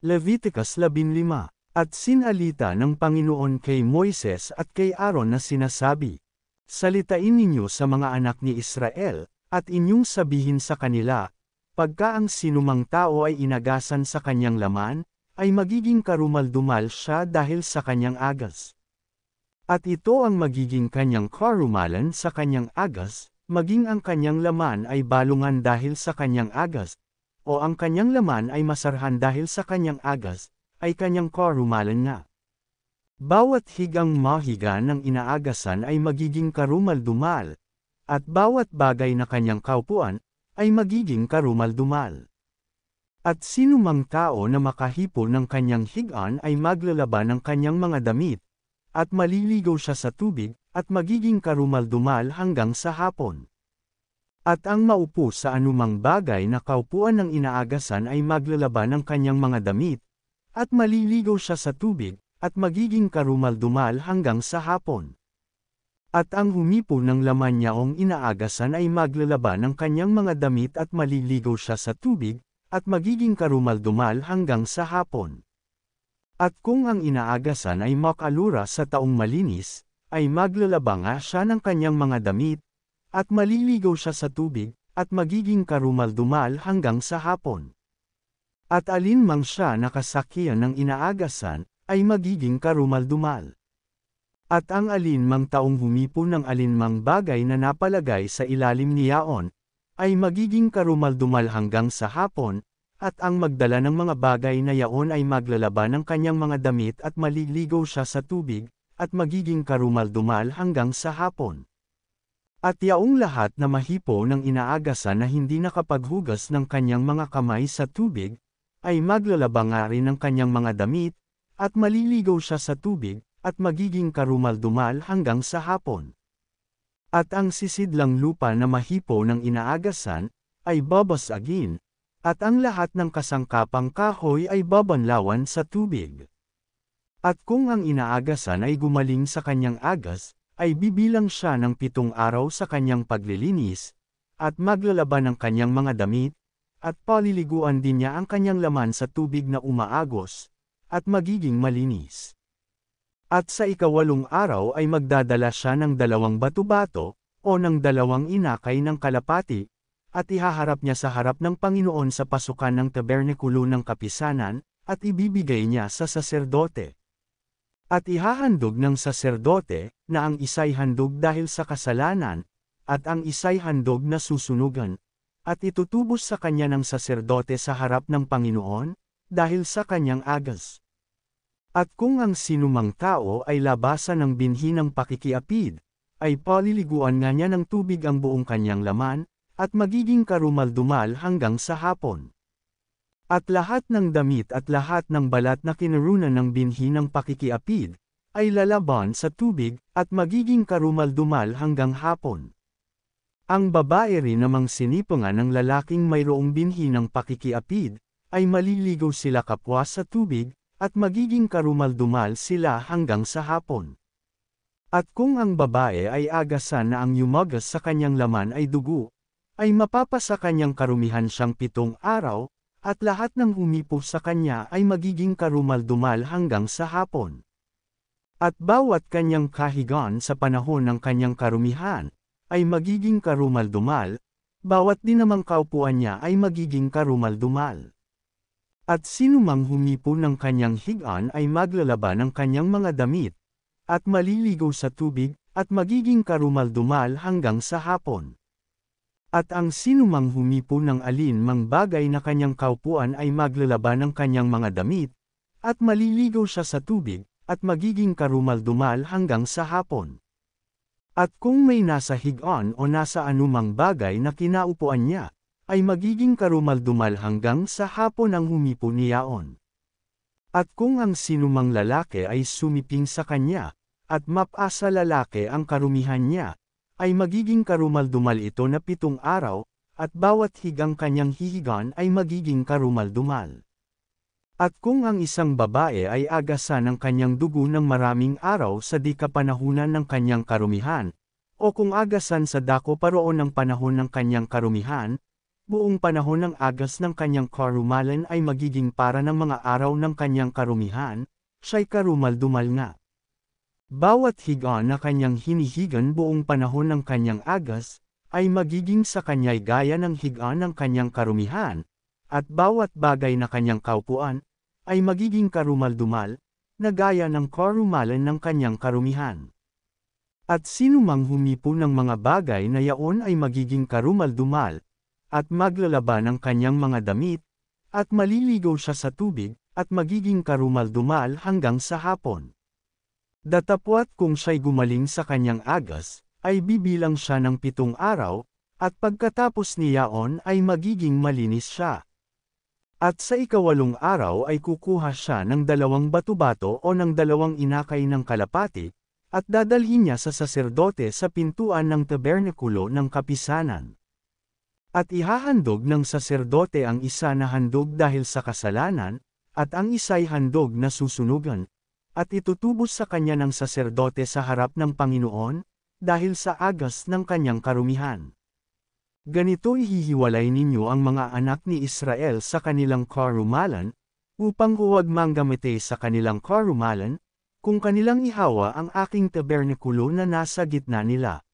Leviticus 15. At sinalita ng Panginoon kay Moises at kay Aaron na sinasabi, "Salitain ninyo sa mga anak ni Israel, at inyong sabihin sa kanila, pagka ang sinumang tao ay inagasan sa kanyang laman, ay magiging karumal-dumal siya dahil sa kanyang agas. At ito ang magiging kanyang karumalan sa kanyang agas, maging ang kanyang laman ay balungan dahil sa kanyang agas, o ang kanyang laman ay masarhan dahil sa kanyang agas, ay kanyang karumalan nga. Bawat higang mahiga ng inaagasan ay magiging karumal-dumal, at bawat bagay na kanyang kaupuan, ay magiging karumal-dumal. At sinumang tao na makahipo ng kanyang higaan ay maglalaba ng kanyang mga damit, at maliligaw siya sa tubig, at magiging karumal-dumal hanggang sa hapon. At ang maupo sa anumang bagay na kaupuan ng inaagasan ay maglalaba ng kanyang mga damit, at maliligaw siya sa tubig, at magiging karumal-dumal hanggang sa hapon. At ang humipo ng laman niyaong inaagasan ay maglalaba ng kanyang mga damit at maliligaw siya sa tubig, at magiging karumal-dumal hanggang sa hapon. At kung ang inaagasan ay makalura sa taong malinis, ay maglalaba nga siya ng kanyang mga damit, at maliligaw siya sa tubig, at magiging karumal-dumal hanggang sa hapon. At alinmang siya nakasakiyan ng inaagasan, ay magiging karumal-dumal. At ang alinmang taong humipo ng alinmang bagay na napalagay sa ilalim niyaon, ay magiging karumal-dumal hanggang sa hapon, at ang magdala ng mga bagay na yaon ay maglalaba ng kanyang mga damit at maliligaw siya sa tubig, at magiging karumal-dumal hanggang sa hapon. At yaong lahat na mahipo ng inaagasan na hindi nakapaghugas ng kanyang mga kamay sa tubig, ay maglalaba nga rin ng kanyang mga damit, at maliligaw siya sa tubig, at magiging karumal-dumal hanggang sa hapon. At ang sisidlang lupa na mahipo ng inaagasan, ay babasagin, at ang lahat ng kasangkapang kahoy ay babanlawan sa tubig. At kung ang inaagasan ay gumaling sa kanyang agas, ay bibilang siya ng 7 araw sa kanyang paglilinis, at maglalaba ng kanyang mga damit, at paliliguan din niya ang kanyang laman sa tubig na umaagos, at magiging malinis. At sa 8 araw ay magdadala siya ng 2 bato-bato, o ng 2 inakay ng kalapati, at ihaharap niya sa harap ng Panginoon sa pasukan ng tabernakulo ng kapisanan, at ibibigay niya sa saserdote. At ihahandog ng saserdote, na ang isa'y handog dahil sa kasalanan, at ang isa'y handog na susunugan, at itutubos sa kanya ng saserdote sa harap ng Panginoon, dahil sa kanyang agas. At kung ang sinumang tao ay labasan ng binhi ng pakikiapid, ay paliliguan nga niya ng tubig ang buong kanyang laman, at magiging karumal-dumal hanggang sa hapon. At lahat ng damit at lahat ng balat na kinarunan ng binhi ng pakikiapid, ay lalaban sa tubig, at magiging karumal-dumal hanggang hapon. Ang babae rin namang sinipungan ng lalaking mayroong binhi ng pakikiapid, ay maliligaw sila kapwa sa tubig, at magiging karumal-dumal sila hanggang sa hapon. At kung ang babae ay agasan na ang yumagas sa kanyang laman ay dugo, ay mapapasa kanyang karumihan siyang 7 araw, at lahat ng humipo sa kanya ay magiging karumal-dumal hanggang sa hapon. At bawat kanyang kahigan sa panahon ng kanyang karumihan, ay magiging karumal-dumal, bawat dinamang kaupuan niya ay magiging karumal-dumal. At sinumang humipo ng kanyang higaan ay maglalaba ng kanyang mga damit, at maliligaw sa tubig, at magiging karumal-dumal hanggang sa hapon. At ang sinumang humipo ng alinmang bagay na kanyang kaupuan ay maglalaba ng kanyang mga damit, at maliligaw siya sa tubig, at magiging karumal-dumal hanggang sa hapon. At kung may nasa higaan o nasa anumang bagay na kinaupuan niya, ay magiging karumal-dumal hanggang sa hapon ang humipo niyaon. At kung ang sinumang lalaki ay sumiping sa kanya, at mapasa lalaki ang karumihan niya, ay magiging karumal-dumal ito na 7 araw, at bawat higang kanyang hihigan ay magiging karumal-dumal. At kung ang isang babae ay agasan ng kanyang dugo ng maraming araw sa di kapanahunan ng kanyang karumihan, o kung agasan sa dako paroon ng panahon ng kanyang karumihan, buong panahon ng agas ng kanyang karumalan ay magiging para ng mga araw ng kanyang karumihan, siya'y karumal-dumal nga. Bawat higa na kanyang hinihigan buong panahon ng kanyang agas, ay magiging sa kanya'y gaya ng higa ng kanyang karumihan, at bawat bagay na kanyang kaupuan, ay magiging karumal-dumal, na gaya ng karumalan ng kanyang karumihan. At sinumang humipo ng mga bagay na yaon ay magiging karumal-dumal, at maglalaba ng kanyang mga damit, at maliligaw siya sa tubig, at magiging karumal-dumal hanggang sa hapon. Datapwat kung siya'y gumaling sa kanyang agas, ay bibilang siya ng 7 araw, at pagkatapos niyaon ay magiging malinis siya. At sa 8 araw ay kukuha siya ng 2 bato-bato o ng 2 inakay ng kalapati, at dadalhin niya sa saserdote sa pintuan ng tabernakulo ng kapisanan. At ihahandog ng saserdote ang isa na handog dahil sa kasalanan, at ang isa'y handog na susunugan, at itutubos sa kanya ng saserdote sa harap ng Panginoon, dahil sa agas ng kanyang karumihan. Ganito ihihiwalay ninyo ang mga anak ni Israel sa kanilang karumalan, upang huwag manggamite sa kanilang karumalan, kung kanilang ihawa ang aking tabernakulo na nasa gitna nila.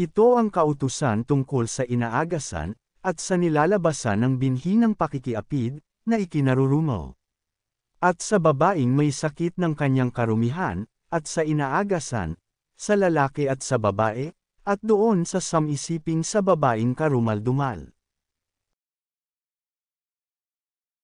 Ito ang kautusan tungkol sa inaagasan, at sa nilalabasan ng binhi ng pakikiapid, na ikinarurumo. At sa babaeng may sakit ng kanyang karumihan, at sa inaagasan, sa lalaki at sa babae, at doon sa samisiping sa babaeng karumal-dumal.